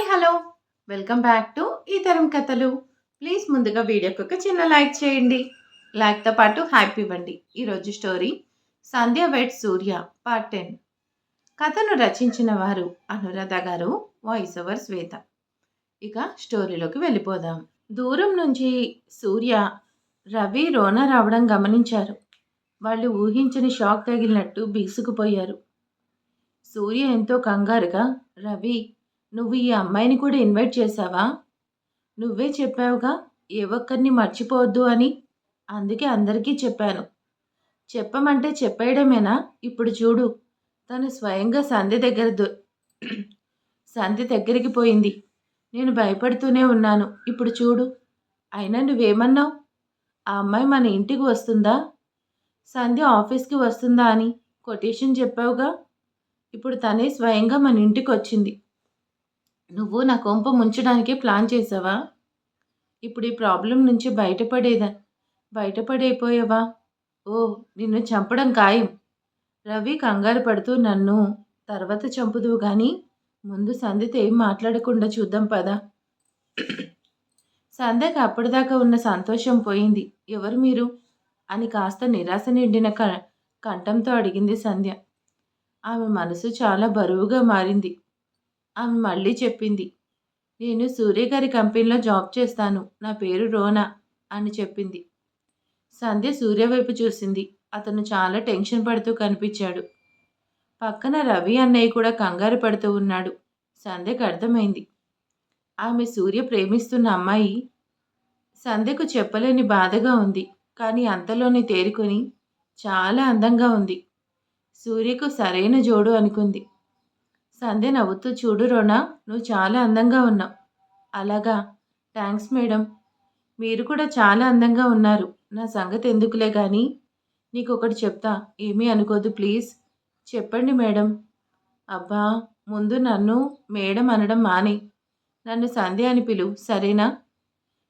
Hello! Welcome back to ఈ తరం కథలు. ప్లీజ్ ముందుగా వీడియోకి ఒక చిన్న లైక్ చేయండి. లైక్‌తో పాటు హైప్ ఇవ్వండి. ఈరోజు స్టోరీ 'సంధ్య వెడ్స్ సూర్య' పార్ట్ 10. కథను రచించిన వారు అనురాధ గారు, వాయిస్ ఓవర్ శ్వేత. ఇక స్టోరీలోకి వెళ్ళిపోదాం. దూరం నుంచి సూర్య, రవి, రోనా రావడం గమనించారు. వాళ్ళు ఊహించని షాక్ తగిలినట్టు బిగుసుకుపోయారు. సూర్య ఎంతో కంగారుగా, రవి, నువ్వు ఈ అమ్మాయిని కూడా ఇన్వైట్ చేశావా? నువ్వే చెప్పావుగా ఏ ఒక్కరిని మర్చిపోవద్దు అని. అందుకే అందరికీ చెప్పాను. చెప్పమంటే చెప్పేయడమేనా? ఇప్పుడు చూడు, తను స్వయంగా సంధ్య దగ్గరికి పోయింది. నేను భయపడుతూనే ఉన్నాను. ఇప్పుడు చూడు. అయినా నువ్వేమన్నావు? ఆ అమ్మాయి మన ఇంటికి వస్తుందా? సంధ్య ఆఫీస్‌కి వస్తుందా అని కొటేషన్ చెప్పావుగా. ఇప్పుడు తనే స్వయంగా మన ఇంటికి వచ్చింది. నువ్వు నా కొంప ముంచడానికే ప్లాన్ చేశావా? ఇప్పుడు ఈ ప్రాబ్లం నుంచి బయటపడైపోయావా? ఓహ్! నిన్ను చంపడం ఖాయం. రవి కంగారు పడుతూ నన్ను తర్వాత చంపుదువు గానీ, ముందు సంధ్యతో ఏం మాట్లాడకుండా చూద్దాం పద. సంధ్యకి అప్పటిదాకా ఉన్న సంతోషం పోయింది. ఎవరు మీరు? అని కాస్త నిరాశ నిండిన కంఠంతో అడిగింది సంధ్య. ఆమె మనసు చాలా బరువుగా మారింది. ఆమె మళ్ళీ చెప్పింది. నేను సూర్య గారి కంపెనీలో జాబ్ చేస్తాను. నా పేరు రోనా అని చెప్పింది. సంధ్య సూర్య వైపు చూసింది. అతను చాలా టెన్షన్ పడుతూ కనిపించాడు. పక్కన రవి అన్నయ్య కూడా కంగారు పడుతూ ఉన్నాడు. సంధ్యకు అర్థమైంది. ఆమె సూర్య ప్రేమిస్తున్న అమ్మాయి. సంధ్యకు చెప్పలేని బాధగా ఉంది. కానీ అంతలోనే తేరుకొని చాలా అందంగా ఉంది. సూర్యకు సరైన జోడు అనుకుంది. సంధ్య నవ్వుతూ చూడు రోనా, నువ్వు చాలా అందంగా ఉన్నావు. అలాగా, థ్యాంక్స్ మేడం. మీరు కూడా చాలా అందంగా ఉన్నారు. నా సంగతి ఎందుకులే కానీ నీకొకటి చెప్తా. ఏమీ అనుకోదు ప్లీజ్. చెప్పండి మేడం. అబ్బా, ముందు నన్ను మేడం అనడం మానే. నన్ను సంధ్య అని పిలువు, సరేనా?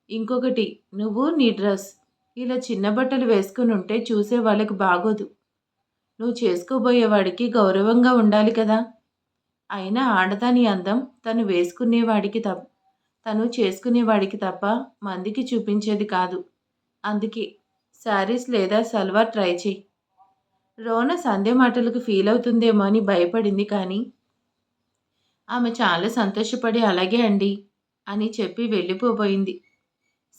ఇంకొకటి, నువ్వు నీ డ్రెస్ ఇలా చిన్న బట్టలు వేసుకుని ఉంటే చూసే వాళ్ళకి బాగోదు. నువ్వు చేసుకోబోయేవాడికి గౌరవంగా ఉండాలి కదా. అయినా ఆడదాని అందం తను చేసుకునేవాడికి తప్ప మందికి చూపించేది కాదు. అందుకే శారీస్ లేదా సల్వార్ ట్రై చెయ్యి. రోన సంధ్య మాటలకు ఫీల్ అవుతుందేమో అని భయపడింది. కానీ ఆమె చాలా సంతోషపడి అలాగే అండి అని చెప్పి వెళ్ళిపోబోయింది.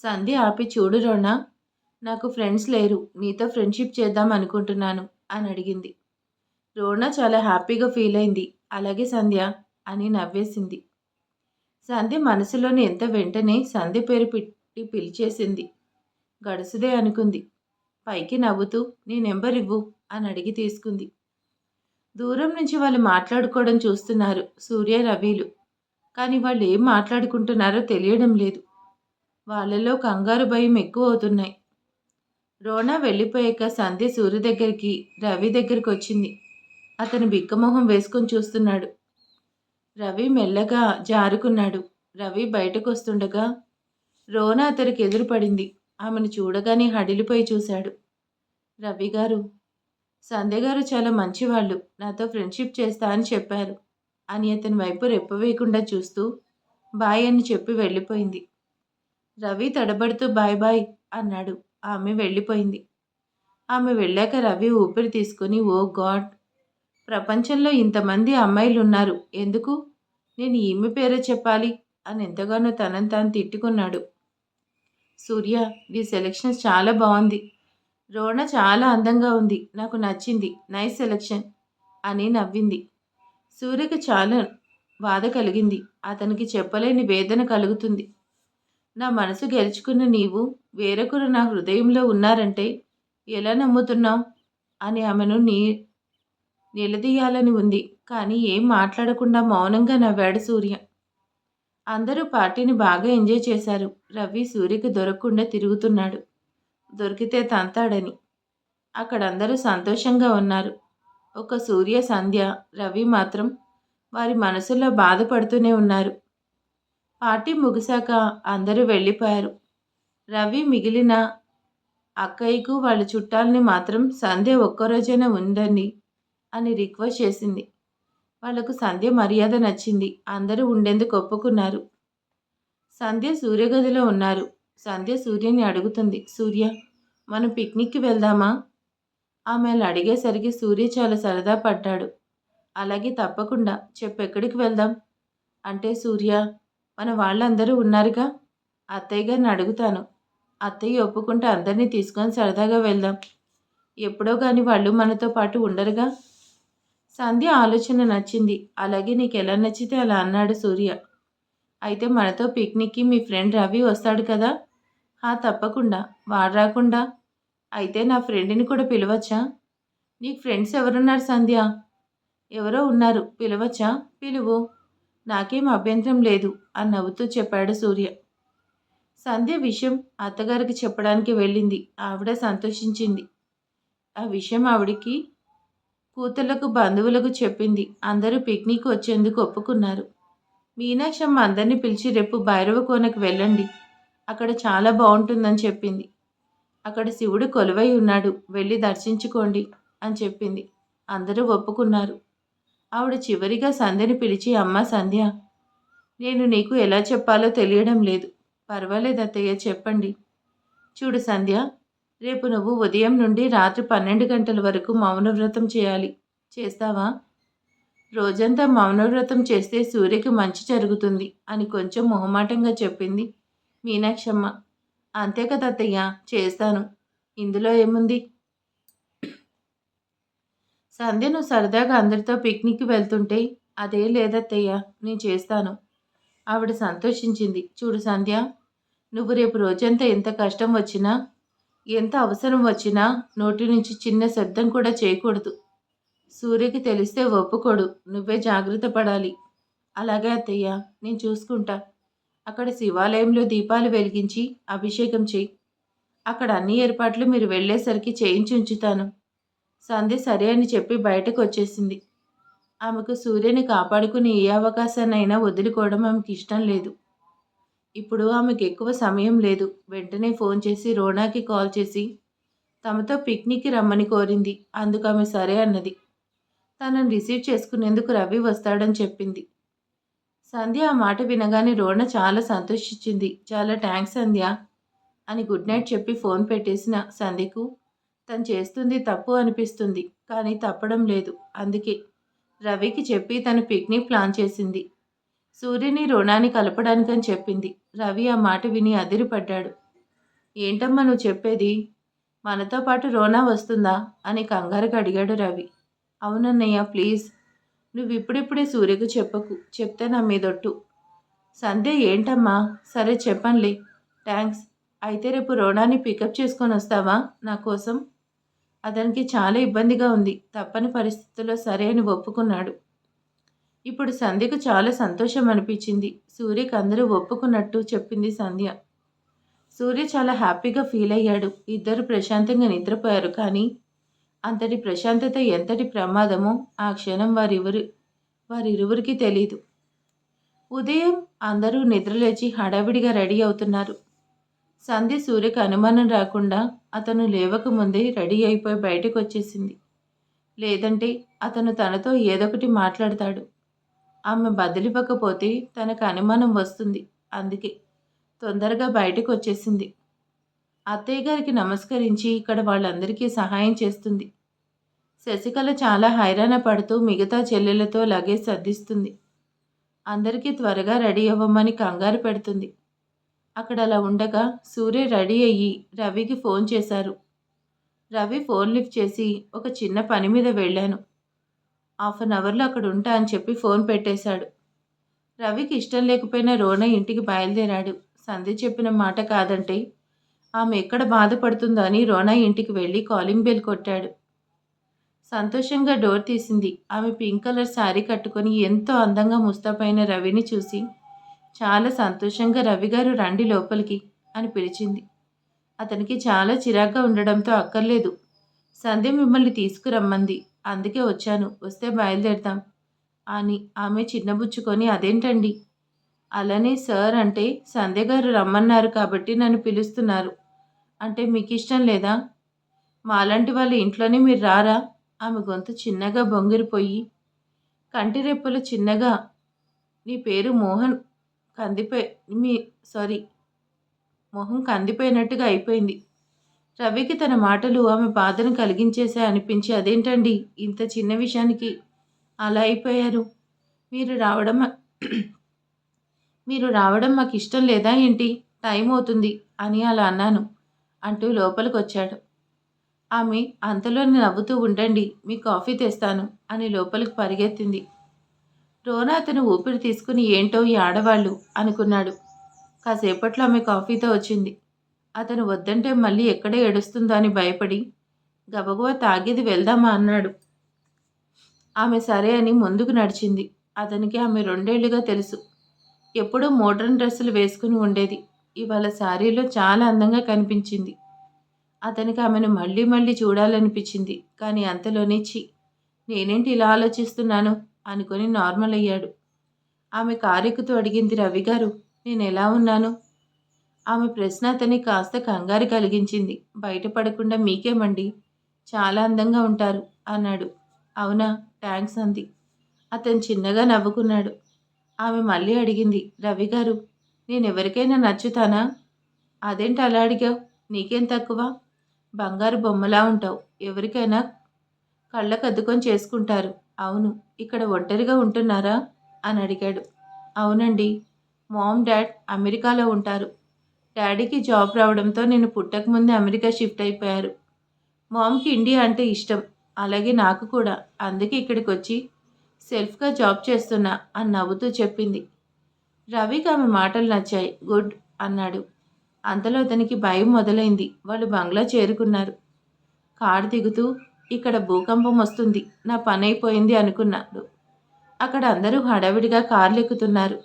సంధ్య ఆపి చూడు రోనా, నాకు ఫ్రెండ్స్ లేరు. నీతో ఫ్రెండ్షిప్ చేద్దాం అనుకుంటున్నాను అని అడిగింది. రోనా చాలా హ్యాపీగా ఫీల్ అయింది. అలాగే సంధ్య అని నవ్వేసింది. సంధ్య మనసులోని ఎంత వెంటనే సంధ్య పేరు పెట్టి పిలిచేసింది. గడుసుదే అనుకుంది. పైకి నవ్వుతూ నీ నెంబర్ ఇవ్వు అని అడిగి తీసుకుంది. దూరం నుంచి వాళ్ళు మాట్లాడుకోవడం చూస్తున్నారు సూర్య, రవిలు. కానీ వాళ్ళు ఏం మాట్లాడుకుంటున్నారో తెలియడం లేదు. వాళ్ళలో కంగారు భయం ఎక్కువ అవుతున్నాయి. రోనా వెళ్ళిపోయాక సంధ్య సూర్య దగ్గరికి, రవి దగ్గరికి వచ్చింది. అతను బిక్కమొహం వేసుకొని చూస్తున్నాడు. రవి మెల్లగా జారుకున్నాడు. రవి బయటకు వస్తుండగా రోనా అతనికి ఎదురుపడింది. ఆమెను చూడగానే హడిలిపోయి చూశాడు. రవి గారు, సంధ్య గారు చాలా మంచివాళ్ళు. నాతో ఫ్రెండ్షిప్ చేస్తా అని చెప్పారు అని అతని వైపు రెప్పవేయకుండా చూస్తూ బాయ్ అని చెప్పి వెళ్ళిపోయింది. రవి తడబడుతూ బాయ్ బాయ్ అన్నాడు. ఆమె వెళ్ళిపోయింది. ఆమె వెళ్ళాక రవి ఊపిరి తీసుకుని ఓ గాడ్, ప్రపంచంలో ఇంతమంది అమ్మాయిలున్నారు. ఎందుకు నేను ఈమె పేరే చెప్పాలి అని ఎంతగానో తనని తాను తిట్టుకున్నాడు. సూర్య, నీ సెలెక్షన్స్ చాలా బాగుంది. రోణ చాలా అందంగా ఉంది. నాకు నచ్చింది. నైస్ సెలెక్షన్ అని నవ్వింది. సూర్యకి చాలా బాధ కలిగింది. అతనికి చెప్పలేని వేదన కలుగుతుంది. నా మనసు గెలుచుకున్న నీవు వేరొకరు నా హృదయంలో ఉన్నారంటే ఎలా నమ్ముతున్నావు అని ఆమెను నిలదీయాలని ఉంది. కానీ ఏం మాట్లాడకుండా మౌనంగా నవ్వాడు సూర్య. అందరూ పార్టీని బాగా ఎంజాయ్ చేశారు. రవి సూర్యకి దొరకకుండా తిరుగుతున్నాడు. దొరికితే తంతాడని. అక్కడందరూ సంతోషంగా ఉన్నారు. ఒక సూర్య, సంధ్య, రవి మాత్రం వారి మనసులో బాధపడుతూనే ఉన్నారు. పార్టీ ముగిశాక అందరూ వెళ్ళిపోయారు. రవి మిగిలిన అక్కయ్యకు వాళ్ళ చుట్టాలని మాత్రం సంధ్య ఒక్కరోజైనా ఉండండి అని రిక్వెస్ట్ చేసింది. వాళ్లకు సంధ్య మర్యాద నచ్చింది. అందరూ ఉండేందుకు ఒప్పుకున్నారు. సంధ్య సూర్య గదిలో ఉన్నారు. సంధ్య సూర్యని అడుగుతుంది. సూర్య, మనం పిక్నిక్కి వెళ్దామా? ఆమె అలా అడిగేసరికి సూర్య చాలా సరదా పడ్డాడు. అలాగే తప్పకుండా, చెప్పెక్కడికి వెళ్దాం? అంటే సూర్య, మన వాళ్ళందరూ ఉన్నారుగా, అత్తయ్య గారిని అడుగుతాను. అత్తయ్య ఒప్పుకుంటే అందరినీ తీసుకొని సరదాగా వెళ్దాం. ఎప్పుడో గాని వాళ్ళు మనతో పాటు ఉండరుగా. సంధ్య ఆలోచన నచ్చింది. అలాగే నీకెలా నచ్చితే అలా అన్నాడు సూర్య. అయితే మనతో పిక్నిక్కి మీ ఫ్రెండ్ రవి వస్తాడు కదా? తప్పకుండా. వాడు రాకుండా అయితే నా ఫ్రెండ్ని కూడా పిలవచ్చా? నీకు ఫ్రెండ్స్ ఎవరున్నారు సంధ్య? ఎవరో ఉన్నారు, పిలవచ్చా? పిలువు, నాకేం అభ్యంతరం లేదు అని నవ్వుతూ చెప్పాడు సూర్య. సంధ్య విషయం అత్తగారికి చెప్పడానికి వెళ్ళింది. ఆవిడ సంతోషించింది. ఆ విషయం ఆవిడికి కూతుళ్లకు బంధువులకు చెప్పింది. అందరూ పిక్నిక్ వచ్చేందుకు ఒప్పుకున్నారు. మీనాక్షమ్మ అందరినీ పిలిచి రేపు భైరవ కోనకు వెళ్ళండి, అక్కడ చాలా బాగుంటుందని చెప్పింది. అక్కడ శివుడు కొలువై ఉన్నాడు, వెళ్ళి దర్శించుకోండి అని చెప్పింది. అందరూ ఒప్పుకున్నారు. ఆవిడ చివరిగా సంధ్యని పిలిచి, అమ్మ సంధ్య, నేను నీకు ఎలా చెప్పాలో తెలియడం లేదు. పర్వాలేదు అత్తయ్య, చెప్పండి. చూడు సంధ్య, రేపు నువ్వు ఉదయం నుండి రాత్రి 12 గంటల వరకు మౌనవ్రతం చేయాలి. చేస్తావా? రోజంతా మౌనవ్రతం చేస్తే సూర్యకి మంచి జరుగుతుంది అని కొంచెం మొహమాటంగా చెప్పింది మీనాక్షమ్మ. అంతే కదా అత్తయ్య, చేస్తాను. ఇందులో ఏముంది? సంధ్య నువ్వు సరదాగా అందరితో పిక్నిక్కి వెళ్తుంటే, అదే లేదత్తయ్య, నేను చేస్తాను. ఆవిడ సంతోషించింది. చూడు సంధ్య, నువ్వు రేపు రోజంతా ఎంత కష్టం వచ్చినా, ఎంత అవసరం వచ్చినా నోటి నుంచి చిన్న శబ్దం కూడా చేయకూడదు. సూర్యకి తెలిస్తే ఒప్పుకోడు. నువ్వే జాగ్రత్త పడాలి. అలాగే అత్తయ్య, నేను చూసుకుంటా. అక్కడ శివాలయంలో దీపాలు వెలిగించి అభిషేకం చేయి. అక్కడ అన్ని ఏర్పాట్లు మీరు వెళ్ళేసరికి చేయించి ఉంచుతాను. సంధ్య సరే అని చెప్పి బయటకు వచ్చేసింది. ఆమెకు సూర్యని కాపాడుకుని ఏ అవకాశాన్నైనా వదులుకోవడం ఆమెకి ఇష్టం లేదు. ఇప్పుడు ఆమెకు ఎక్కువ సమయం లేదు. వెంటనే ఫోన్ చేసి రోనాకి కాల్ చేసి తమతో పిక్నిక్కి రమ్మని కోరింది. అందుకు ఆమె సరే అన్నది. తనను రిసీవ్ చేసుకునేందుకు రవి వస్తాడని చెప్పింది. సంధ్య ఆ మాట వినగానే రోణ చాలా సంతోషించింది. చాలా థ్యాంక్స్ సంధ్య అని గుడ్ నైట్ చెప్పి ఫోన్ పెట్టేసిన సంధ్యకు తను చేస్తుంది తప్పు అనిపిస్తుంది, కానీ తప్పడం లేదు. అందుకే రవికి చెప్పి తను పిక్నిక్ ప్లాన్ చేసింది. సూర్యని రోణాని కలపడానికని చెప్పింది. రవి ఆ మాట విని అదిరిపడ్డాడు. ఏంటమ్మా నువ్వు చెప్పేది? మనతో పాటు రోనా వస్తుందా అని కంగారుగా అడిగాడు రవి. అవునన్నయ్య, ప్లీజ్ నువ్వు ఇప్పుడిప్పుడే సూర్యకు చెప్పకు, చెప్తే నా మీదొట్టు. సంధ్య ఏంటమ్మా, సరే చెప్పనులే, థ్యాంక్స్. అయితే రేపు రోనాని పికప్ చేసుకొని వస్తావా నా కోసం? అతనికి చాలా ఇబ్బందిగా ఉంది. తప్పని పరిస్థితుల్లో సరే అని ఒప్పుకున్నాడు. ఇప్పుడు సంధ్యకు చాలా సంతోషం అనిపించింది. సూర్యకి అందరూ ఒప్పుకున్నట్టు చెప్పింది సంధ్య. సూర్య చాలా హ్యాపీగా ఫీల్ అయ్యాడు. ఇద్దరు ప్రశాంతంగా నిద్రపోయారు. కానీ అంతటి ప్రశాంతత ఎంతటి ప్రమాదమో ఆ క్షణం వారిరువురికి తెలీదు. ఉదయం అందరూ నిద్రలేచి హడావిడిగా రెడీ అవుతున్నారు. సంధ్య సూర్యకు అనుమానం రాకుండా అతను లేవకముందే రెడీ అయిపోయి బయటకు వచ్చేసింది. లేదంటే అతను తనతో ఏదొకటి మాట్లాడతాడు. ఆమె బదిలివ్వకపోతే తనకు అనుమానం వస్తుంది. అందుకే తొందరగా బయటకు వచ్చేసింది. అత్తయ్య గారికి నమస్కరించి ఇక్కడ వాళ్ళందరికీ సహాయం చేస్తుంది. శశికళ చాలా హైరాణ పడుతూ మిగతా చెల్లెలతో లగేజ్ సర్దిస్తుంది. అందరికీ త్వరగా రెడీ అవ్వమని కంగారు పెడుతుంది. అక్కడ అలా ఉండగా సూర్య రెడీ అయ్యి రవికి ఫోన్ చేశారు. రవి ఫోన్ లిఫ్ట్ చేసి, ఒక చిన్న పని మీద వెళ్ళాను, 1/2 అవర్లో అక్కడ ఉంటా అని చెప్పి ఫోన్ పెట్టేశాడు. రవికి ఇష్టం లేకపోయినా రోణ ఇంటికి బయలుదేరాడు. సంధ్య చెప్పిన మాట కాదంటే ఆమె ఎక్కడ బాధపడుతుందో అని రోణ ఇంటికి వెళ్ళి కాలింగ్ బెల్ కొట్టాడు. సంతోషంగా డోర్ తీసింది. ఆమె పింక్ కలర్ శారీ కట్టుకొని ఎంతో అందంగా ముస్తాబైన రవిని చూసి చాలా సంతోషంగా రవిగారు రండి లోపలికి అని పిలిచింది. అతనికి చాలా చిరాగ్గా ఉండడంతో అక్కర్లేదు, సంధ్య మిమ్మల్ని తీసుకురమ్మంది, అందుకే వచ్చాను, వస్తే బయలుదేరతాం అని ఆమె చిన్నబుచ్చుకొని, అదేంటండి అలానే సార్ అంటే సంధ్య గారు రమ్మన్నారు కాబట్టి నన్ను పిలుస్తున్నారు అంటే మీకు ఇష్టం లేదా? మాలాంటి వాళ్ళ ఇంట్లోనే మీరు రారా? ఆమె గొంతు చిన్నగా బొంగిరిపోయి, కంటిరెప్పలు చిన్నగా నీ పేరు మోహన్ కందిపోయి మీ సారీ మొహం కందిపోయినట్టుగా అయిపోయింది. రవికి తన మాటలు ఆమె బాధను కలిగించేశాయి అనిపించి అదేంటండి ఇంత చిన్న విషయానికి అలా అయిపోయారు? మీరు రావడం మీరు రావడం మాకిష్టం లేదా ఏంటి? టైం అవుతుంది అని అలా అన్నాను అంటూ లోపలికొచ్చాడు. ఆమె అంతలోనే నవ్వుతూ ఉండండి మీ కాఫీ తెస్తాను అని లోపలికి పరిగెత్తింది. రోనా అతను ఊపిరి తీసుకుని ఏంటో ఈ ఆడవాళ్ళు అనుకున్నాడు. కాసేపట్లో ఆమె కాఫీతో వచ్చింది. అతను వద్దంటే మళ్ళీ ఎక్కడ ఏడుస్తుందో అని భయపడి గబగబా తాగేది వెళ్దామా అన్నాడు. ఆమె సరే అని ముందుకు నడిచింది. అతనికి ఆమె 2 ఏళ్లుగా తెలుసు. ఎప్పుడూ మోడ్రన్ డ్రెస్సులు వేసుకుని ఉండేది. ఇవాళ శారీలో చాలా అందంగా కనిపించింది. అతనికి ఆమెను మళ్ళీ మళ్ళీ చూడాలనిపించింది. కానీ అంతలోనే ఛీ! నేనేంటి ఇలా ఆలోచిస్తున్నాను అనుకుని నార్మల్ అయ్యాడు. ఆమె కారెక్కుతూ అడిగింది రవిగారు నేనెలా ఉన్నాను? ఆమె ప్రశ్న అతన్ని కాస్త కంగారు కలిగించింది. బయటపడకుండా మీకేమండి? చాలా అందంగా ఉంటారు అన్నాడు. అవునా? థ్యాంక్స్ అంది. అతను చిన్నగా నవ్వుకున్నాడు. ఆమె మళ్ళీ అడిగింది రవిగారు నేనెవరికైనా నచ్చుతానా? అదేంటి అలా అడిగావు? నీకేం తక్కువ? బంగారు బొమ్మలా ఉంటావు. ఎవరికైనా కళ్ళకద్దుకొని చేసుకుంటారు. అవును. ఇక్కడ ఒంటరిగా ఉంటున్నారా? అని అడిగాడు. అవునండి. మామ్, డాడ్ అమెరికాలో ఉంటారు. డాడీకి జాబ్ రావడంతో నేను పుట్టకముందే అమెరికా షిఫ్ట్ అయిపోయారు. మామ్‌కి ఇండియా అంటే ఇష్టం. అలాగే నాకు కూడా. అందుకే ఇక్కడికొచ్చి సెల్ఫ్‌గా జాబ్ చేస్తున్నా అని నవ్వుతూ చెప్పింది. రవికి ఆమె మాటలు నచ్చాయి. గుడ్ అన్నాడు. అంతలో అతనికి భయం మొదలైంది. వాళ్ళు బంగ్లా చేరుకున్నారు. కారు దిగుతూ ఇక్కడ భూకంపం వస్తుంది. నా పనైపోయింది అనుకున్నాడు. అక్కడ అందరూ హడావిడిగా కార్లెక్కుతున్నారు.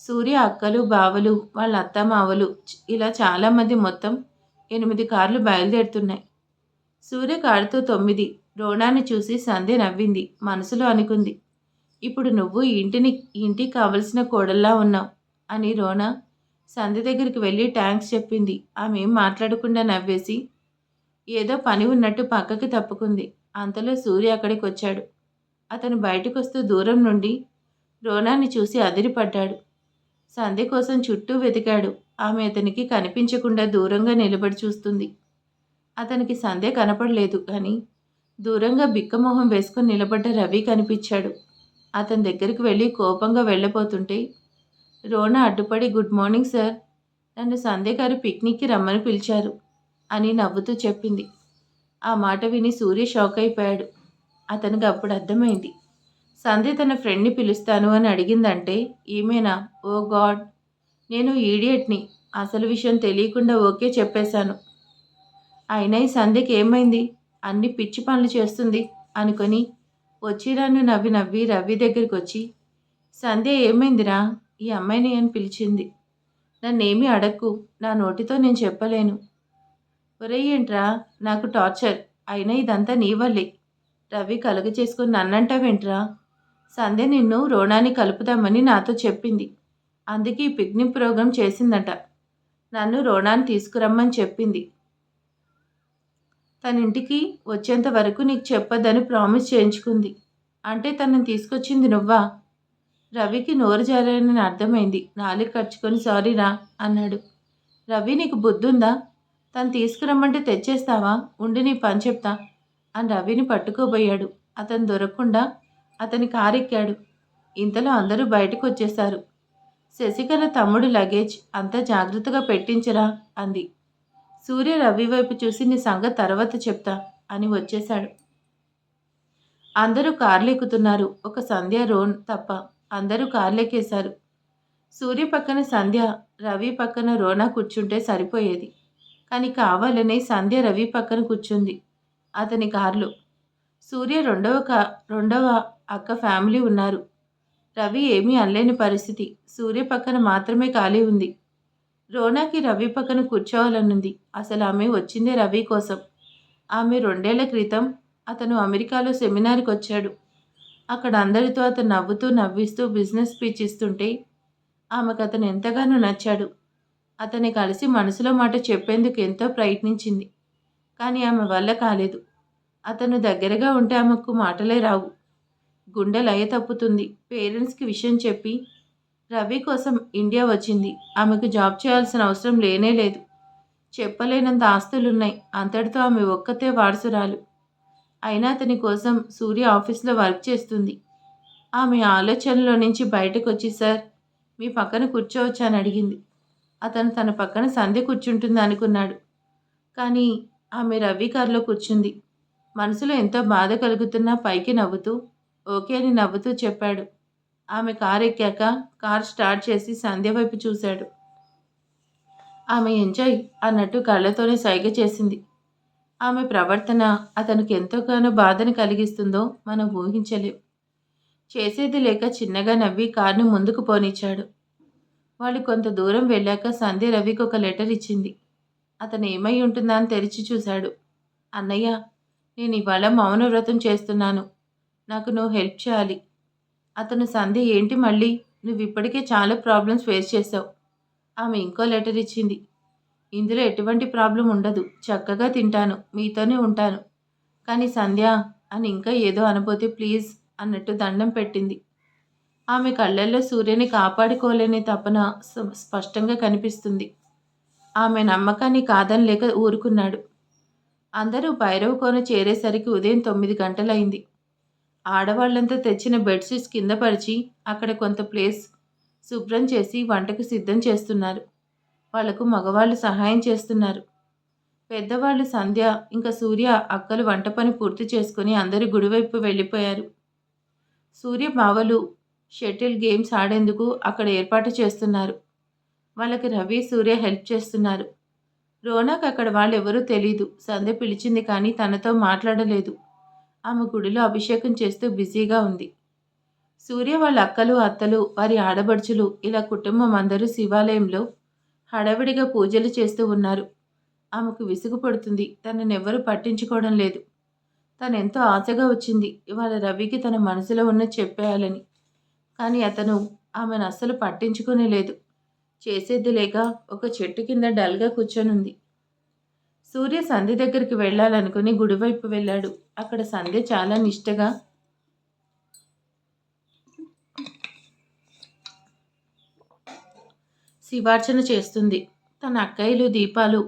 సూర్య అక్కలు, బావలు, వాళ్ళ అత్తమావలు ఇలా చాలామంది మొత్తం 8 కార్లు బయలుదేరుతున్నాయి. సూర్య కారుతో 9. రోణాని చూసి సంధ్య నవ్వింది. మనసులో అనుకుంది. ఇప్పుడు నువ్వు ఇంటికి కావలసిన కోడల్లా ఉన్నావు అని రోనా సంధ్య దగ్గరికి వెళ్ళి థ్యాంక్స్ చెప్పింది. ఆమె ఏం మాట్లాడకుండా నవ్వేసి ఏదో పని ఉన్నట్టు పక్కకి తప్పుకుంది. అంతలో సూర్య అక్కడికొచ్చాడు. అతను బయటకొస్తూ దూరం నుండి రోనాని చూసి అదిరిపడ్డాడు. సంధ్య కోసం చుట్టూ వెతికాడు. ఆమె అతనికి కనిపించకుండా దూరంగా నిలబడి చూస్తుంది. అతనికి సంధ్య కనపడలేదు కానీ దూరంగా బిక్కమొహం వేసుకుని నిలబడ్డ రవి కనిపించాడు. అతని దగ్గరికి వెళ్ళి కోపంగా వెళ్ళబోతుంటే రోనా అడ్డుపడి గుడ్ మార్నింగ్ సార్. నన్ను సంధ్య గారు పిక్నిక్కి రమ్మని పిలిచారు అని నవ్వుతూ చెప్పింది. ఆ మాట విని సూర్య షాక్ అయిపోయాడు. అతనికి అప్పుడు అర్థమైంది. సంధ్య తన ఫ్రెండ్ని పిలుస్తాను అని అడిగిందంటే ఈమెనా? ఓ గాడ్! నేను ఈడియట్ని. అసలు విషయం తెలియకుండా ఓకే చెప్పేశాను. అయినా ఈ సంధ్యకి ఏమైంది? అన్ని పిచ్చి పనులు చేస్తుంది అనుకొని వచ్చిరాను నవ్వి నవ్వి రవి దగ్గరికి వచ్చి సంధ్య ఏమైందిరా? ఈ అమ్మాయిని అని పిలిచింది. నన్నేమీ అడక్కు. నా నోటితో నేను చెప్పలేను. ఒరేయ్ ఏంట్రా నాకు టార్చర్. అయినా ఇదంతా నీ వల్లే. రవి కలుగ చేసుకుని నన్నంటావేంట్రా? సంధ్య నిన్ను రోణాని కలుపుదామని నాతో చెప్పింది. అందుకే ఈ పిక్నిక్ ప్రోగ్రాం చేసిందట. నన్ను రోణాని తీసుకురమ్మని చెప్పింది. తన ఇంటికి వచ్చేంత వరకు నీకు చెప్పొద్దని ప్రామిస్ చేయించుకుంది. అంటే తనని తీసుకొచ్చింది నువ్వా? రవికి నోరు జారని అర్థమైంది. నాలుక కరుచుకొని సారీరా అన్నాడు. రవి నీకు బుద్ధుందా? తను తీసుకురమ్మంటే తెచ్చేస్తావా? ఉండి నీ పని చెప్తా అని రవిని పట్టుకోబోయాడు. అతను దొరకకుండా అతని కారెక్కాడు. ఇంతలో అందరూ బయటకు వచ్చేశారు. శశికళ తమ్ముడు లగేజ్ అంతా జాగ్రత్తగా పెట్టించరా అంది. సూర్య రవి వైపు చూసి నీ సంగతి తర్వాత చెప్తా అని వచ్చేశాడు. అందరూ కార్లు ఎక్కుతున్నారు. ఒక సంధ్య రోన్ తప్ప అందరూ కార్లెక్కేశారు. సూర్య పక్కన సంధ్య, రవి పక్కన రోనా కూర్చుంటే సరిపోయేది. కానీ కావాలనే సంధ్య రవి పక్కన కూర్చుంది అతని కారులో. సూర్య రెండవ అక్క ఫ్యామిలీ ఉన్నారు. రవి ఏమీ అనలేని పరిస్థితి. సూర్య పక్కన మాత్రమే ఖాళీ ఉంది. రోనాకి రవి పక్కన కూర్చోవాలనుంది. అసలు ఆమె వచ్చిందే రవి కోసం. ఆమె 2 ఏళ్ల క్రితం అతను అమెరికాలో సెమినార్కి వచ్చాడు. అక్కడ అందరితో అతను నవ్వుతూ నవ్విస్తూ బిజినెస్ స్పీచ్ ఇస్తుంటే ఆమెకు అతను ఎంతగానో నచ్చాడు. అతన్ని కలిసి మనసులో మాట చెప్పేందుకు ఎంతో ప్రయత్నించింది. కానీ ఆమె వల్ల కాలేదు. అతను దగ్గరగా ఉంటే ఆమెకు మాటలే రావు. గుండె లయ తప్పుతుంది. పేరెంట్స్‌కి విషయం చెప్పి రవి కోసం ఇండియా వచ్చింది. ఆమెకు జాబ్ చేయాల్సిన అవసరం లేనే లేదు. చెప్పలేనంత ఆస్తులున్నాయి. అంతటితో ఆమె ఒక్కతే వారసురాలు. అయినా అతని కోసం సూర్య ఆఫీస్‌లో వర్క్ చేస్తుంది. ఆమె ఆలోచనలో నుంచి బయటకొచ్చి సార్ మీ పక్కన కూర్చోవచ్చా అని అడిగింది. అతను తన పక్కన సంధ్య కూర్చుంటుంది అనుకున్నాడు. కానీ ఆమె రవి కారులో కూర్చుంది. మనసులో ఎంతో బాధ కలుగుతున్నా పైకి నవ్వుతూ ఓకే అని నవ్వుతూ చెప్పాడు. ఆమె కారు ఎక్కాక కార్ స్టార్ట్ చేసి సంధ్య వైపు చూశాడు. ఆమె ఎంజాయ్ అన్నట్టు కళ్ళతోనే సైగ చేసింది. ఆమె ప్రవర్తన అతనికి ఎంతగానో బాధను కలిగిస్తుందో మనం ఊహించలేం. చేసేది లేక చిన్నగా నవ్వి కార్ను ముందుకు పోనిచ్చాడు. వాళ్ళు కొంత దూరం వెళ్ళాక సంధ్య రవికి ఒక లెటర్ ఇచ్చింది. అతను ఏమై ఉంటుందా అని తెరిచి చూశాడు. అన్నయ్య, నేను ఇవాళ మౌన వ్రతం చేస్తున్నాను. నాకు నువ్వు హెల్ప్ చేయాలి. అతను సంధ్య ఏంటి మళ్ళీ? నువ్వు ఇప్పటికే చాలా ప్రాబ్లమ్స్ ఫేస్ చేశావు. ఆమె ఇంకో లెటర్ ఇచ్చింది. ఇందులో ఎటువంటి ప్రాబ్లం ఉండదు. చక్కగా తింటాను. మీతోనే ఉంటాను. కానీ సంధ్య అని ఇంకా ఏదో అనబోతే ప్లీజ్ అన్నట్టు దండం పెట్టింది. ఆమె కళ్ళల్లో సూర్యుని కాపాడుకోలేని తపన స్పష్టంగా కనిపిస్తుంది. ఆమె నమ్మకాన్ని కాదనలేక ఊరుకున్నాడు. అందరూ భైరవ కోన చేరేసరికి ఉదయం 9 గంటలైంది. ఆడవాళ్లంతా తెచ్చిన బెడ్షీట్స్ కింద పరిచి అక్కడ కొంత ప్లేస్ శుభ్రం చేసి వంటకు సిద్ధం చేస్తున్నారు. వాళ్లకు మగవాళ్ళు సహాయం చేస్తున్నారు. పెద్దవాళ్ళు సంధ్య ఇంకా సూర్య అక్కలు వంట పని పూర్తి చేసుకుని అందరూ గుడివైపు వెళ్ళిపోయారు. సూర్య బావలు షటిల్ గేమ్స్ ఆడేందుకు అక్కడ ఏర్పాటు చేస్తున్నారు. వాళ్ళకి రవి సూర్య హెల్ప్ చేస్తున్నారు. రోనాకు అక్కడ వాళ్ళెవరూ తెలీదు. సంధ్య పిలిచింది కానీ తనతో మాట్లాడలేదు. ఆమె గుడిలో అభిషేకం చేస్తూ బిజీగా ఉంది. సూర్య వాళ్ళ అక్కలు అత్తలు వారి ఆడబడుచులు ఇలా కుటుంబం అందరూ శివాలయంలో హడావిడిగా పూజలు చేస్తూ ఉన్నారు. ఆమెకు విసుగు పడుతుంది. తననెవ్వరూ పట్టించుకోవడం లేదు. తనెంతో ఆశగా వచ్చింది ఇవాళ రవికి తన మనసులో ఉన్న చెప్పేయాలని. కానీ అతను ఆమెను అస్సలు పట్టించుకునే లేదు. చేసేది లేక ఒక చెట్టు కింద డల్గా కూర్చొనుంది. సూర్య సంధ్య దగ్గరికి వెళ్ళాలనుకుని గుడివైపు వెళ్ళాడు. అక్కడ సంధ్య చాలా నిష్టగా శివార్చన చేస్తుంది. తన అక్కయ్యలు దీపాలు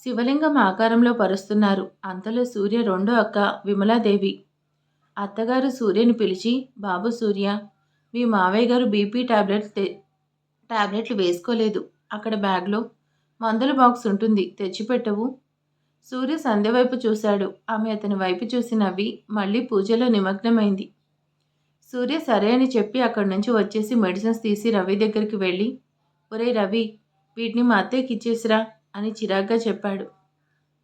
శివలింగం ఆకారంలో పరుస్తున్నారు. అంతలో సూర్య రెండో అక్క విమలాదేవి అత్తగారు సూర్యని పిలిచి బాబు సూర్య, మీ మావయ్య గారు బీపీ టాబ్లెట్లు వేసుకోలేదు. అక్కడ బ్యాగ్లో మందుల బాక్స్ ఉంటుంది, తెచ్చిపెట్టవు. సూర్య సంధ్య వైపు చూశాడు. ఆమె అతని వైపు చూసి నవ్వి మళ్ళీ పూజలో నిమగ్నమైంది. సూర్య సరే అని చెప్పి అక్కడి నుంచి వచ్చేసి మెడిసిన్స్ తీసి రవి దగ్గరికి వెళ్ళి ఒరే రవి, వీటిని మా అత్తయ్యకి ఇచ్చేసిరా అని చిరాగ్గా చెప్పాడు.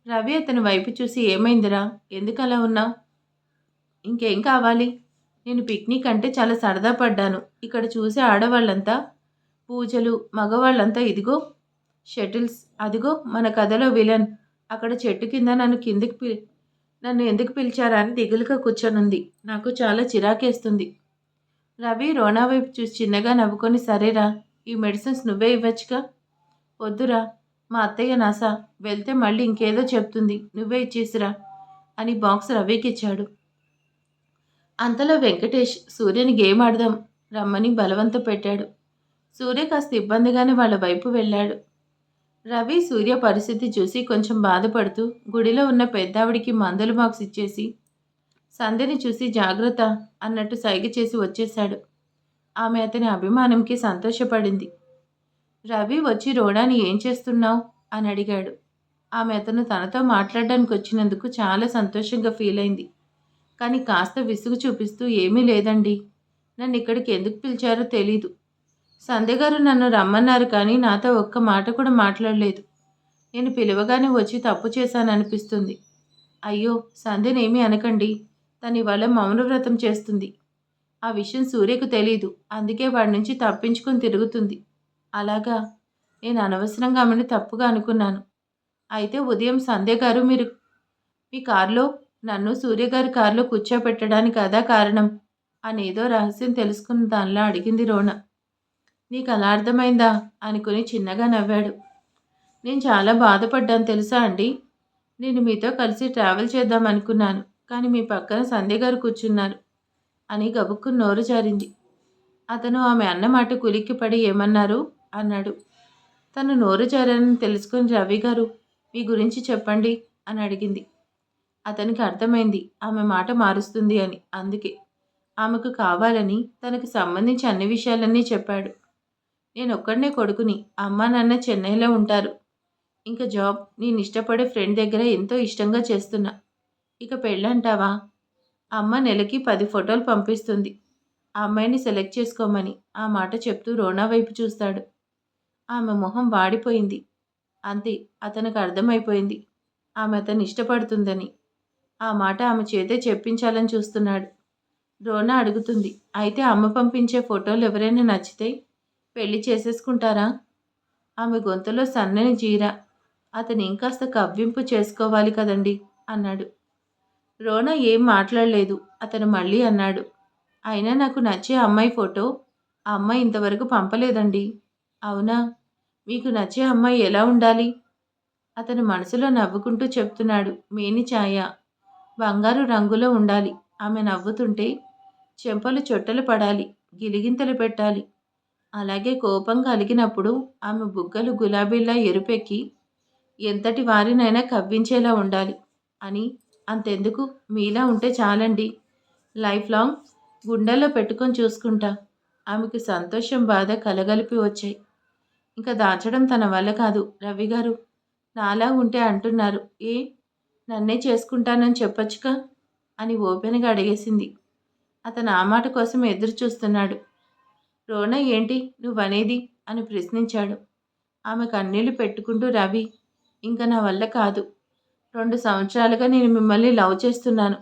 రవి అతని వైపు చూసి ఏమైందిరా, ఎందుకు అలా ఉన్నావు? ఇంకేం కావాలి? నేను పిక్నిక్ అంటే చాలా సరదా పడ్డాను. ఇక్కడ చూసే ఆడవాళ్ళంతా పూజలు, మగవాళ్ళంతా ఇదిగో షటిల్స్, అదిగో మన కథలో విలన్ అక్కడ చెట్టు కింద నన్ను ఎందుకు పిలిచారా అని దిగులుగా కూర్చొనుంది. నాకు చాలా చిరాకేస్తుంది. రవి రోనా వైపు చూసి చిన్నగా నవ్వుకొని సరేరా, ఈ మెడిసిన్స్ నువ్వే ఇవ్వచ్చుగా. వద్దురా, మా అత్తయ్య నాసా, వెళ్తే మళ్ళీ ఇంకేదో చెప్తుంది, నువ్వే ఇచ్చేసిరా అని బాక్స్ రవికి ఇచ్చాడు. అంతలో వెంకటేష్ సూర్యని గేమ్ ఆడదాం రమ్మని బలవంత పెట్టాడు. సూర్య కాస్త ఇబ్బందిగానే వాళ్ళ వైపు వెళ్ళాడు. రవి సూర్య పరిస్థితి చూసి కొంచెం బాధపడుతూ గుడిలో ఉన్న పెద్దావిడికి మందుల బాక్స్ ఇచ్చేసి సంధ్యని చూసి జాగ్రత్త అన్నట్టు సైగ చేసి వచ్చేశాడు. ఆమె అతని అభిమానంకి సంతోషపడింది. రవి వచ్చి రోడాని ఏం చేస్తున్నావు అని అడిగాడు. ఆమె అతను తనతో మాట్లాడడానికి వచ్చినందుకు చాలా సంతోషంగా ఫీల్ అయింది. కానీ కాస్త విసుగు చూపిస్తూ ఏమీ లేదండి, నన్ను ఇక్కడికి ఎందుకు పిలిచారో తెలీదు. సంధ్య గారు నన్ను రమ్మన్నారు కానీ నాతో ఒక్క మాట కూడా మాట్లాడలేదు. నేను పిలవగానే వచ్చి తప్పు చేశాననిపిస్తుంది. అయ్యో, సంధ్యనేమీ అనకండి, తను ఇవాళ మౌనవ్రతం చేస్తుంది. ఆ విషయం సూర్యకు తెలీదు, అందుకే వాడి నుంచి తప్పించుకొని తిరుగుతుంది. అలాగా, నేను అనవసరంగా ఆమెను తప్పుగా అనుకున్నాను. అయితే ఉదయం సంధ్య గారు మీ కారులో నన్ను సూర్యగారి కారులో కూర్చోపెట్టడానికి అదా కారణం అనేదో రహస్యం తెలుసుకున్న దానిలా అడిగింది రోణ. నీకు అలా అర్థమైందా అనుకుని చిన్నగా నవ్వాడు. నేను చాలా బాధపడ్డాను తెలుసా అండి. నేను మీతో కలిసి ట్రావెల్ చేద్దాం అనుకున్నాను, కానీ మీ పక్కన సంధ్య గారు కూర్చున్నారు. అని గబుక్కున నోరు జారింది. అతను ఆమె అన్న మాటకు ఉలిక్కిపడి ఏమన్నారు? అన్నాడు. తను నోరు జారానని తెలుసుకుని రవి గారు మీ గురించి చెప్పండి అని అడిగింది. అతనికి అర్థమైంది ఆమె మాట మారుస్తుంది అని. అందుకే ఆమెకు కావాలని తనకు సంబంధించి అన్ని విషయాలన్నీ చెప్పాడు. నేనొక్కడినే కొడుకుని. అమ్మా నాన్న చెన్నైలో ఉంటారు. ఇంక జాబ్ నేను ఇష్టపడే ఫ్రెండ్ దగ్గర ఎంతో ఇష్టంగా చేస్తున్నా. ఇక పెళ్ళంటావా? అమ్మ నెలకి 10 ఫోటోలు పంపిస్తుంది. ఆ అమ్మాయిని సెలెక్ట్ చేసుకోమని. ఆ మాట చెప్తూ రోనా వైపు చూస్తాడు. ఆమె మొహం వాడిపోయింది. అంతే. అతనికి అర్థమైపోయింది ఆమె అతన్ని ఇష్టపడుతుందని. ఆ మాట ఆమె చేతే చెప్పించాలని చూస్తున్నాడు. రోనా అడుగుతుంది. అయితే అమ్మ పంపించే ఫోటోలు ఎవరైనా నచ్చితే పెళ్లి చేసేసుకుంటారా? ఆమె గొంతులో సన్నని జీర. అతను ఇంకాస్త కవ్వింపు చేసుకోవాలి కదండి అన్నాడు. రోనా ఏం మాట్లాడలేదు. అతను మళ్ళీ అన్నాడు. అయినా నాకు నచ్చే అమ్మాయి ఫోటో ఆ అమ్మాయి ఇంతవరకు పంపలేదండి. అవునా? మీకు నచ్చే అమ్మాయి ఎలా ఉండాలి? అతను మనసులో నవ్వుకుంటూ చెప్తున్నాడు. మేని ఛాయ. బంగారు రంగులో ఉండాలి. ఆమె నవ్వుతుంటే చెంపలు చొట్టలు పడాలి. గిలిగింతలు పెట్టాలి. అలాగే కోపం కలిగినప్పుడు ఆమె బుగ్గలు గులాబీలా ఎరుపెక్కి ఎంతటి వారినైనా కవ్వించేలా ఉండాలి అని. అంతెందుకు మీలా ఉంటే చాలండి. లైఫ్ లాంగ్ గుండెల్లో పెట్టుకొని చూసుకుంటా. ఆమెకు సంతోషం బాధ కలగలిపి వచ్చాయి. ఇంకా దాచడం తన వల్ల కాదు. రవి గారు నాలా ఉంటే అంటున్నారు. ఏ నన్నే చేసుకుంటానని చెప్పొచ్చుగా అని ఓపెన్గా అడిగేసింది. అతను ఆ మాట కోసం ఎదురు చూస్తున్నాడు. రోనా ఏంటి నువ్వనేది అని ప్రశ్నించాడు. ఆమె కన్నీళ్లు పెట్టుకుంటూ రవి ఇంకా నా వల్ల కాదు. 2 సంవత్సరాలుగా నేను మిమ్మల్ని లవ్ చేస్తున్నాను.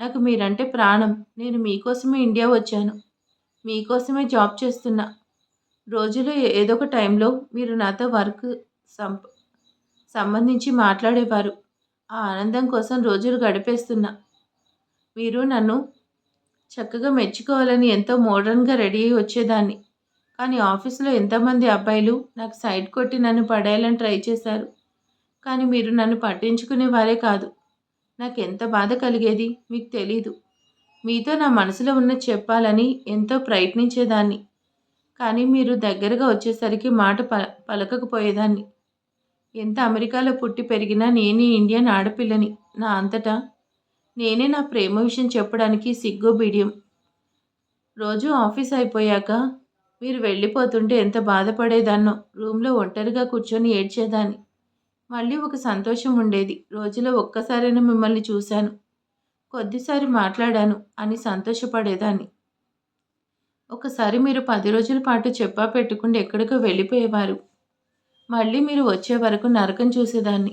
నాకు మీరంటే ప్రాణం. నేను మీకోసమే ఇండియా వచ్చాను. మీకోసమే జాబ్ చేస్తున్నా. రోజులో ఏదో ఒక టైంలో మీరు నాతో వర్క్ సంప సంబంధించి మాట్లాడేవారు. ఆ ఆనందం కోసం రోజులు గడిపేస్తున్నా. మీరు నన్ను చక్కగా మెచ్చుకోవాలని ఎంతో మోడర్న్‌గా రెడీ అయ్యి వచ్చేదాన్ని. కానీ ఆఫీస్‌లో ఎంతమంది అబ్బాయిలు నాకు సైడ్ కొట్టి నన్ను పడేయాలని ట్రై చేశారు. కానీ మీరు నన్ను పట్టించుకునేవారే కాదు. నాకెంత బాధ కలిగేది మీకు తెలీదు. మీతో నా మనసులో ఉన్నది చెప్పాలని ఎంతో ప్రయత్నించేదాన్ని. కానీ మీరు దగ్గరగా వచ్చేసరికి మాట పలకకపోయేదాన్ని. ఎంత అమెరికాలో పుట్టి పెరిగినా నేనే ఇండియన్ ఆడపిల్లని. నా అంతటా నేనే నా ప్రేమ విషయం చెప్పడానికి సిగ్గు, బిడియం. రోజు ఆఫీస్ అయిపోయాక మీరు వెళ్ళిపోతుంటే ఎంత బాధపడేదాన్నో. రూమ్‌లో ఒంటరిగా కూర్చొని ఏడ్చేదాన్ని. మళ్ళీ ఒక సంతోషం ఉండేది. రోజులో ఒక్కసారైనా మిమ్మల్ని చూశాను, కొద్దిసారి మాట్లాడాను అని సంతోషపడేదాన్ని. ఒకసారి మీరు 10 రోజుల పాటు చెప్పా పెట్టకుండా ఎక్కడికో వెళ్ళిపోయేవారు. మళ్ళీ మీరు వచ్చే వరకు నరకం చూసేదాన్ని.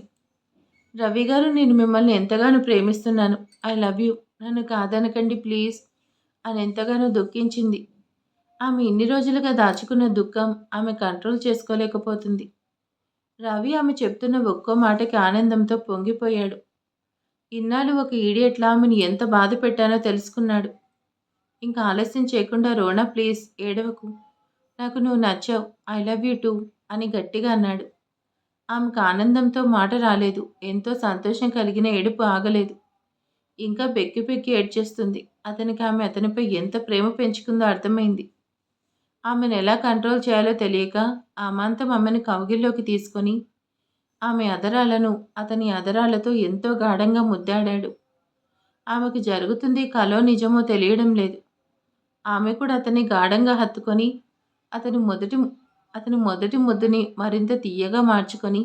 రవి గారు నేను మిమ్మల్ని ఎంతగానో ప్రేమిస్తున్నాను. I love you. నన్ను కాదనకండి ప్లీజ్ అని ఎంతగానో దుఃఖించింది. ఆమె ఇన్ని రోజులుగా దాచుకున్న దుఃఖం ఆమె కంట్రోల్ చేసుకోలేకపోతుంది. రవి ఆమె చెప్తున్న ఒక్కో మాటకి ఆనందంతో పొంగిపోయాడు. ఇన్నాళ్ళు ఒక ఈడియట్లా ఆమెను ఎంత బాధ పెట్టానో తెలుసుకున్నాడు. ఇంకా ఆలస్యం చేయకుండా రోనా ప్లీజ్ ఏడవకు. నాకు నువ్వు నచ్చావు. ఐ లవ్ యూ టూ అని గట్టిగా అన్నాడు. ఆమెకు ఆనందంతో మాట రాలేదు. ఎంతో సంతోషం కలిగిన ఏడుపు ఆగలేదు. ఇంకా బెక్కి బెక్కి ఏడ్చేస్తుంది. అతనికి ఆమె అతనిపై ఎంత ప్రేమ పెంచుకుందో అర్థమైంది. ఆమెను ఎలా కంట్రోల్ చేయాలో తెలియక అమాంతం ఆమెను కౌగిల్లోకి తీసుకొని ఆమె అధరాలను అతని అధరాలతో ఎంతో గాఢంగా ముద్దాడాడు. ఆమెకు జరుగుతుంది కలో నిజమో తెలియడం లేదు. ఆమె కూడా అతన్ని గాఢంగా హత్తుకొని అతని మొదటి అతని మొదటి ముద్దుని మరింత తీయగా మార్చుకొని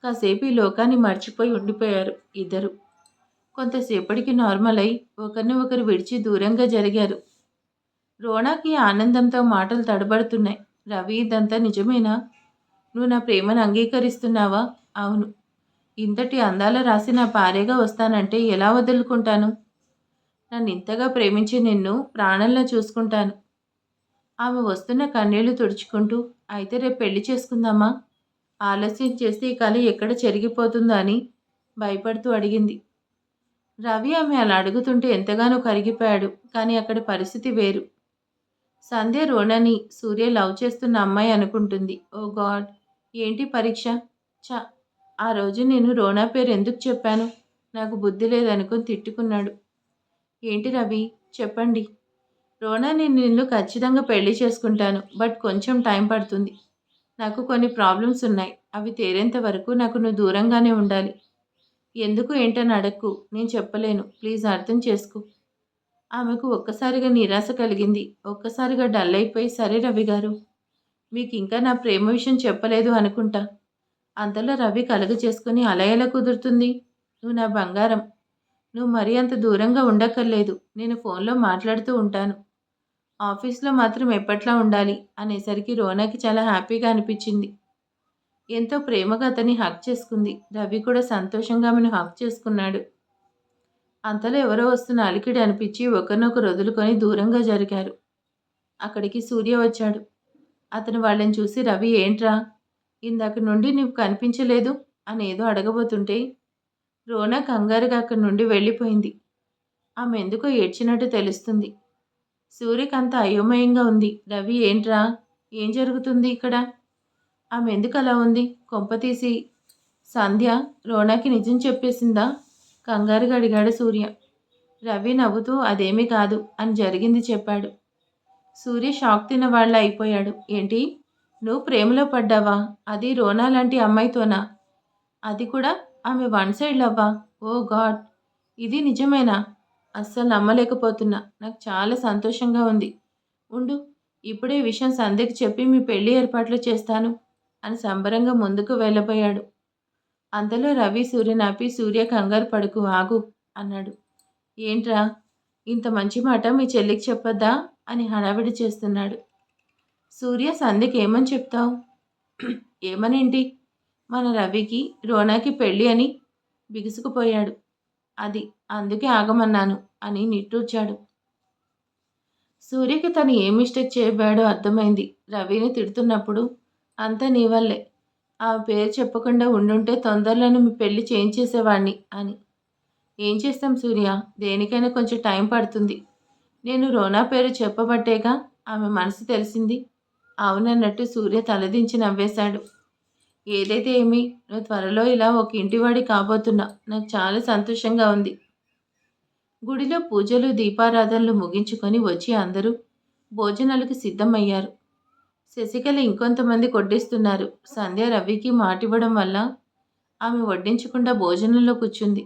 కాసేపు ఈ లోకాన్ని మర్చిపోయి ఉండిపోయారు ఇద్దరు. కొంతసేపటికి నార్మల్ అయి ఒకరిని ఒకరు విడిచి దూరంగా జరిగారు. రోనాకి ఆనందంతో మాటలు తడబడుతున్నాయి. రవి ఇదంతా నిజమేనా? నువ్వు నా ప్రేమను అంగీకరిస్తున్నావా? అవును. ఇంతటి అందాల రాసి నా భార్యగా వస్తానంటే ఎలా వదులుకుంటాను? నన్ను ఇంతగా ప్రేమించి నిన్ను ప్రాణంలా చూసుకుంటాను. ఆమె వస్తున్న కన్నీళ్లు తుడుచుకుంటూ అయితే రేపు పెళ్లి చేసుకుందామా? ఆలస్యం చేస్తే ఈ కల ఎక్కడ చెరిగిపోతుందో అని భయపడుతూ అడిగింది. రవి ఆమె అలా అడుగుతుంటే ఎంతగానో కరిగిపోయాడు. కానీ అక్కడి పరిస్థితి వేరు. సంధ్య రోనని సూర్య లవ్ చేస్తున్న అమ్మాయి అనుకుంటుంది. ఓ గాడ్! ఏంటి పరీక్ష? ఛ! ఆ రోజు నేను రోనా పేరు ఎందుకు చెప్పాను? నాకు బుద్ధి లేదనుకుని తిట్టుకున్నాడు. ఏంటి రవి చెప్పండి. రోనా నేను నిన్ను ఖచ్చితంగా పెళ్లి చేసుకుంటాను. బట్ కొంచెం టైం పడుతుంది. నాకు కొన్ని ప్రాబ్లమ్స్ ఉన్నాయి. అవి తీరేంత వరకు నాకు నువ్వు దూరంగానే ఉండాలి. ఎందుకు ఏంటని అడక్కు. నేను చెప్పలేను. ప్లీజ్ అర్థం చేసుకో. ఆమెకు ఒక్కసారిగా నిరాశ కలిగింది. ఒక్కసారిగా డల్ అయిపోయి సరే రవి గారు. మీకింకా నా ప్రేమ విషయం చెప్పలేదు అనుకుంటా. అంతలో రవి కలుగు చేసుకుని అలా ఎలా కుదురుతుంది? నువ్వు నా బంగారం. నువ్వు మరీ అంత దూరంగా ఉండక్కర్లేదు. నేను ఫోన్లో మాట్లాడుతూ ఉంటాను. ఆఫీస్లో మాత్రం ఎప్పట్లా ఉండాలి అనేసరికి రోనాకి చాలా హ్యాపీగా అనిపించింది. ఎంతో ప్రేమగా అతన్ని హగ్ చేసుకుంది. రవి కూడా సంతోషంగా ఆమెను హగ్ చేసుకున్నాడు. అంతలో ఎవరో వస్తున్న అలికిడి అనిపించి ఒకరినొకరు వదులుకొని దూరంగా జరిగారు. అక్కడికి సూర్య వచ్చాడు. అతను వాళ్ళని చూసి రవి ఏంట్రా ఇందాక నుండి నువ్వు కనిపించలేదు అని ఏదో అడగబోతుంటే రోనా కంగారుగా అక్కడి నుండి వెళ్ళిపోయింది. ఆమె ఎందుకో ఏడ్చినట్టు తెలుస్తుంది. సూర్యకంత అయోమయంగా ఉంది. రవి ఏంట్రా ఏం జరుగుతుంది ఇక్కడ? ఆమె ఎందుకు అలా ఉంది? కొంపతీసి సంధ్య రోనాకి నిజం చెప్పేసిందా? కంగారుగా అడిగాడు సూర్య. రవి నవ్వుతూ అదేమీ కాదు అని జరిగింది చెప్పాడు. సూర్య షాక్ తిన్న వాళ్ళ అయిపోయాడు. ఏంటి? నువ్వు ప్రేమలో పడ్డావా? అది రోనా లాంటి అమ్మాయితోనా? అది కూడా ఆమె వన్ సైడ్ లవ్వా? ఓ గాడ్! ఇది నిజమేనా? అస్సలు నమ్మలేకపోతున్నా. నాకు చాలా సంతోషంగా ఉంది. ఉండు, ఇప్పుడే ఈ విషయం సంధ్యకి చెప్పి మీ పెళ్లి ఏర్పాట్లు చేస్తాను అని సంబరంగా ముందుకు వెళ్ళబోయాడు. అంతలో రవి సూర్యనాపి సూర్య కంగారు పడకు ఆగు అన్నాడు. ఏంట్రా ఇంత మంచి మాట మీ చెల్లికి చెప్పొద్దా అని హడావిడి చేస్తున్నాడు. సూర్య సంధ్యకి ఏమని చెప్తావు? ఏమనేంటి? మన రవికి రోనాకి పెళ్ళి అని బిగుసుకుపోయాడు. అది అందుకే ఆగమన్నాను అని నిట్టూర్చాడు. సూర్యకి తను ఏ మిస్టేక్ చేయబోయాడో అర్థమైంది. రవిని తిడుతున్నప్పుడు అంతా నీ వల్లే. ఆ పేరు చెప్పకుండా ఉండుంటే తొందరలోనే మీ పెళ్లి చేయించేసేవాణ్ణి అని. ఏం చేస్తాం సూర్య, దేనికైనా కొంచెం టైం పడుతుంది. నేను రోనా పేరు చెప్పబట్టేగా ఆమె మనసు తెలిసింది. అవునన్నట్టు సూర్య తలదించి నవ్వేశాడు. ఏదైతే ఏమి, నువ్వు త్వరలో ఇలా ఒక ఇంటివాడి కాబోతున్నా. నాకు చాలా సంతోషంగా ఉంది. గుడిలో పూజలు దీపారాధనలు ముగించుకొని వచ్చి అందరూ భోజనాలకు సిద్ధమయ్యారు. శశికళ ఇంకొంతమంది కొడ్డిస్తున్నారు. సంధ్య రవికి మాటివ్వడం వల్ల ఆమె వడ్డించకుండా భోజనంలో కూర్చుంది.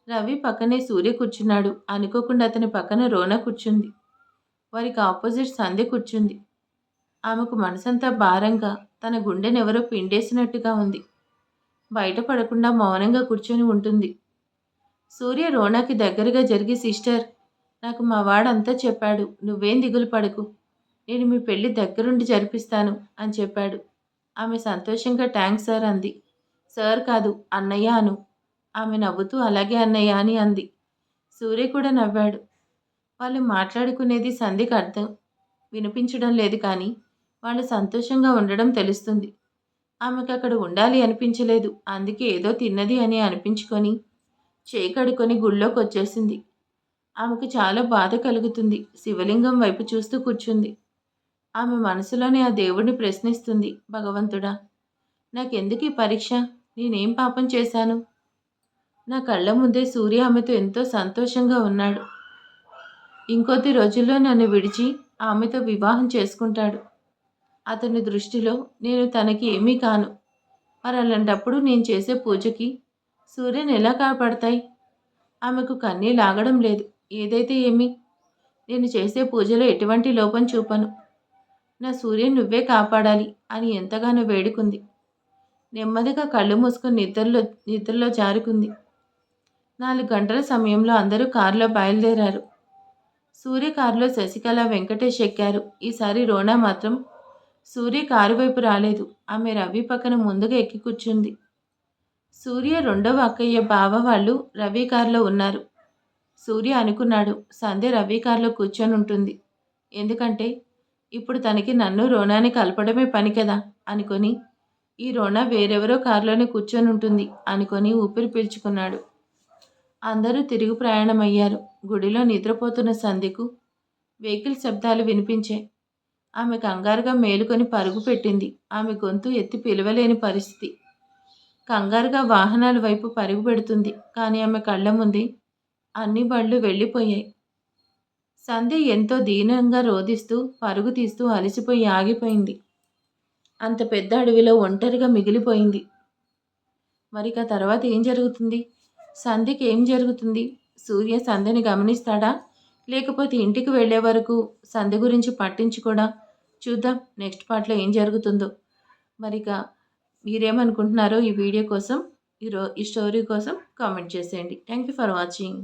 రవి పక్కనే సూర్య కూర్చున్నాడు. అనుకోకుండా అతని పక్కన రోన కూర్చుంది. వారికి ఆపోజిట్ సంధ్య కూర్చుంది. ఆమెకు మనసంతా భారంగా, తన గుండెనెవరో పిండేసినట్టుగా ఉంది. బయటపడకుండా మౌనంగా కూర్చొని ఉంటుంది. సూర్య రోనాకి దగ్గరగా జరిగి సిస్టర్, నాకు మా వాడంతా చెప్పాడు. నువ్వేం దిగులు పడకు. నేను మీ పెళ్లి దగ్గరుండి జరిపిస్తాను అని చెప్పాడు. ఆమె సంతోషంగా థ్యాంక్స్ సార్ అంది. సార్ కాదు అన్నయ్య అను. ఆమె నవ్వుతూ అలాగే అన్నయ్య అని అంది. సూర్య కూడా నవ్వాడు. వాళ్ళు మాట్లాడుకునేది సంధ్యకు అర్థం వినిపించడం లేదు, కానీ వాళ్ళు సంతోషంగా ఉండడం తెలుస్తుంది. ఆమెకు అక్కడ ఉండాలి అనిపించలేదు. అందుకే ఏదో తిన్నది అని అనిపించుకొని చేయి కడుక్కొని గుళ్ళోకి వచ్చేసింది. ఆమెకు చాలా బాధ కలుగుతుంది. శివలింగం వైపు చూస్తూ కూర్చుంది. ఆమె మనసులోనే ఆ దేవుడిని ప్రశ్నిస్తుంది. భగవంతుడా, నాకెందుకు ఈ పరీక్ష? నేనేం పాపం చేశాను? నా కళ్ళ ముందే సూర్య ఆమెతో ఎంతో సంతోషంగా ఉన్నాడు. ఇంకొద్ది రోజుల్లో నన్ను విడిచి ఆమెతో వివాహం చేసుకుంటాడు. అతని దృష్టిలో నేను తనకి ఏమీ కాను. మరి అలాంటప్పుడు నేను చేసే పూజకి సూర్యని ఎలా కాపాడతాయి? ఆమెకు కన్నీళ్ళు ఆగడం లేదు. ఏదైతే ఏమి, నేను చేసే పూజలో ఎటువంటి లోపం చూపను. నా సూర్యని నువ్వే కాపాడాలి అని ఎంతగానో వేడుకుంది. నెమ్మదిగా కళ్ళు మూసుకొని నిద్రలో జారుకుంది. 4 గంటల సమయంలో అందరూ కారులో బయలుదేరారు. సూర్య కారులో శశికళ, వెంకటేష్ ఎక్కారు. ఈసారి రోనా మాత్రం సూర్య కారు వైపు రాలేదు. ఆమె రవి పక్కన ముందుగా ఎక్కి కూర్చుంది. సూర్య రెండవ అక్కయ్య బావ వాళ్ళు రవి కారులో ఉన్నారు. సూర్య అనుకున్నాడు, సంధ్య రవి కారులో కూర్చొని ఉంటుంది. ఎందుకంటే ఇప్పుడు తనకి నన్ను రోనాని కలపడమే పని కదా అనుకొని, ఈ రోనా వేరెవరో కారులోనే కూర్చొని ఉంటుంది అనుకొని ఊపిరి పీల్చుకున్నాడు. అందరూ తిరుగు ప్రయాణమయ్యారు. గుడిలో నిద్రపోతున్న సంధ్యకు వెహికల్ శబ్దాలు వినిపించాయి. ఆమె కంగారుగా మేలుకొని పరుగు పెట్టింది. ఆమె గొంతు ఎత్తి పిలవలేని పరిస్థితి. కంగారుగా వాహనాల వైపు పరుగు పెడుతుంది. కానీ ఆమె కళ్ళ ముందే అన్ని బళ్ళు వెళ్ళిపోయాయి. సంధ్య ఎంతో దీనంగా రోదిస్తూ, పరుగు తీస్తూ అలసిపోయి ఆగిపోయింది. అంత పెద్ద అడవిలో ఒంటరిగా మిగిలిపోయింది. మరిక తర్వాత ఏం జరుగుతుంది? సంధ్యకి ఏం జరుగుతుంది? సూర్య సంధ్యని గమనిస్తాడా? లేకపోతే ఇంటికి వెళ్ళే వరకు సంధ్య గురించి పట్టించుకోడా? చూద్దాం నెక్స్ట్ పార్ట్‌లో ఏం జరుగుతుందో. మరిక మీరేమనుకుంటున్నారో ఈ వీడియో కోసం, ఈ స్టోరీ కోసం కామెంట్ చేసేయండి. Thank you for watching.